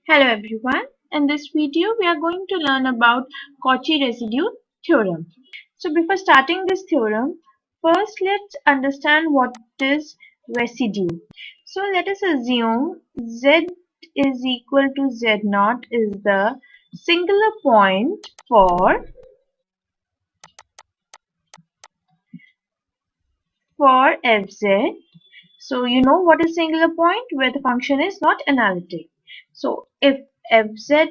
Hello everyone. In this video we are going to learn about Cauchy residue theorem. So before starting this theorem, first let's understand what is residue. So let us assume Z is equal to Z naught is the singular point for fz. So you know what is singular point, where the function is not analytic. So if fz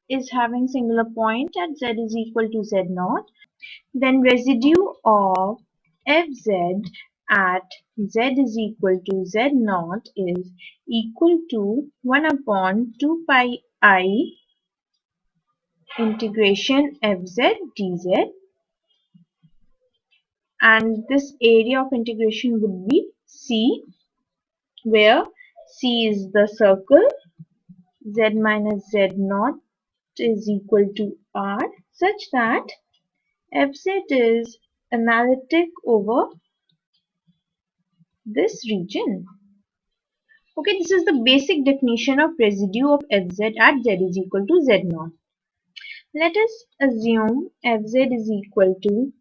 is having singular point at z is equal to z naught, then residue of fz at z is equal to z naught is equal to 1 upon 2 pi I integration fz dz, and this area of integration would be C, where C is the circle, z minus z naught is equal to R, such that fz is analytic over this region. Okay, this is the basic definition of residue of fz at z is equal to z naught. Let us assume fz is equal to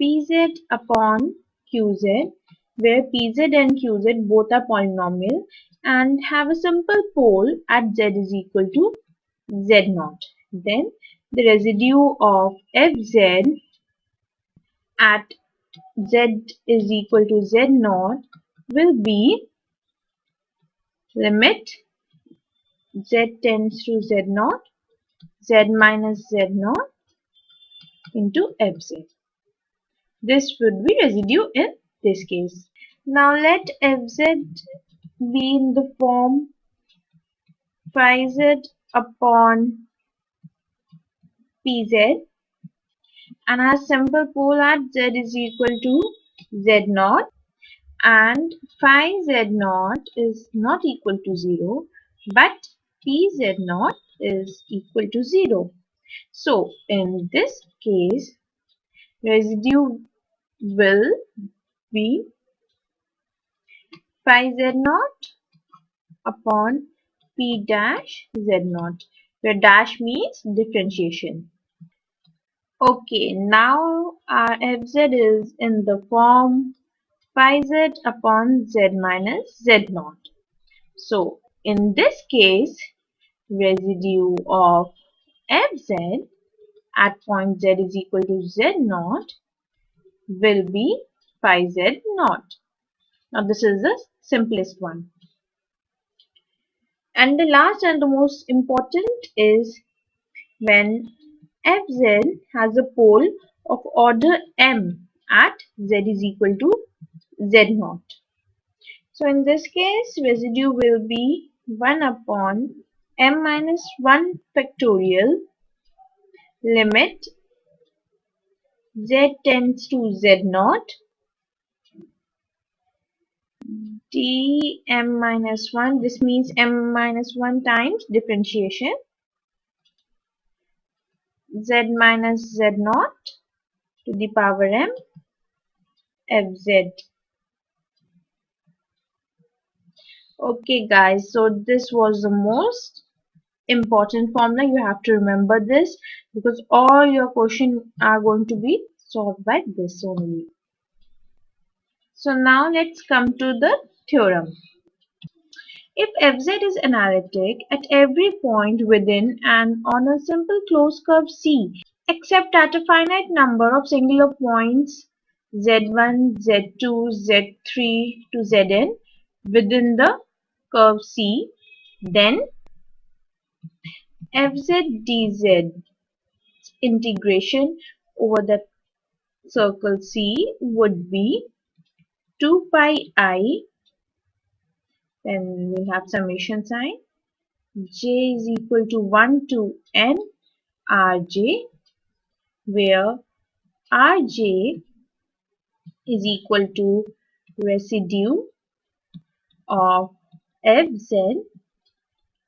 pz upon qz, where pz and qz both are polynomial and have a simple pole at z is equal to z naught. Then the residue of fz at z is equal to z naught will be limit z tends to z naught, z minus z naught into fz. This would be residue in this case. Now let fz be in the form phi z upon pz, and our simple pole at z is equal to z naught, and phi z naught is not equal to 0, but pz naught is equal to 0. So in this case, residue will be phi z naught upon p dash z naught, where dash means differentiation. Okay, now our fz is in the form phi z upon z minus z naught. So in this case, residue of fz at point z is equal to z naught will be phi z naught. Now this is the simplest one. And the last and the most important is when fz has a pole of order m at z is equal to z naught. So in this case, residue will be 1 upon m minus 1 factorial limit z tends to z naught dm minus 1. This means m minus 1 times differentiation z minus z naught to the power m fz. Okay guys, so this was the most important formula. You have to remember this because all your questions are going to be solved by this only. So now let's come to the theorem. If fz is analytic at every point within and on a simple closed curve C, except at a finite number of singular points z1, z2, z3 to zn within the curve C, then fz dz integration over the circle C would be 2 pi I, then we'll have summation sign, j is equal to 1 to n rj, where rj is equal to residue of fz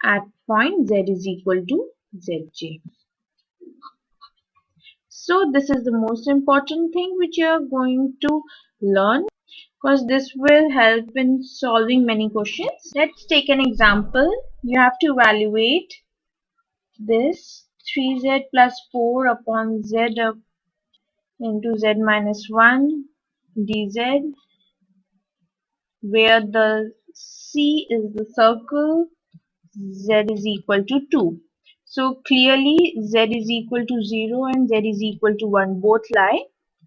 at point z is equal to zj. So this is the most important thing which you are going to learn. because this will help in solving many questions. Let's take an example. You have to evaluate this 3z plus 4 upon z up into z minus 1 dz, where the C is the circle, z is equal to 2. So clearly z is equal to 0 and z is equal to 1 both lie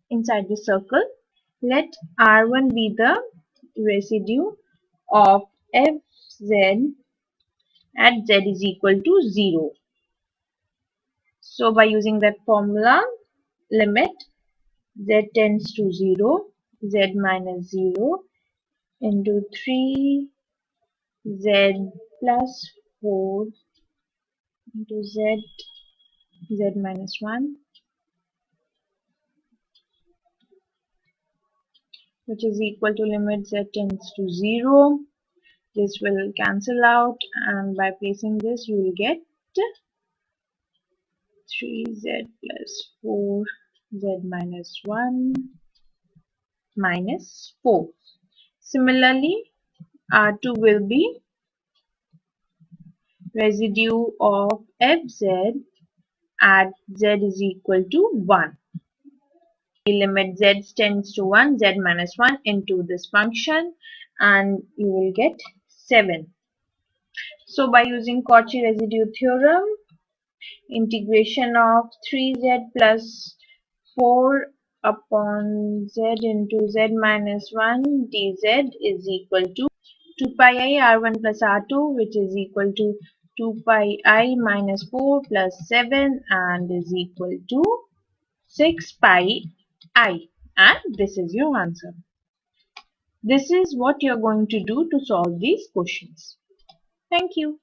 inside the circle. Let R1 be the residue of fz at z is equal to 0. So by using that formula, limit z tends to 0, z minus 0 into 3 z plus 4 into z minus 1, which is equal to limit z tends to 0. This will cancel out, and by placing this you will get 3z plus 4z minus 1 minus 4. Similarly, R2 will be residue of fz at z is equal to 1. We limit z tends to 1, z minus 1 into this function, and you will get 7. So by using Cauchy residue theorem, integration of 3z plus 4 upon z into z minus 1 dz is equal to 2 pi I r1 plus r2, which is equal to 2 pi I minus 4 plus 7, and is equal to 6 pi I. And this is your answer. This is what you're going to do to solve these questions. Thank you.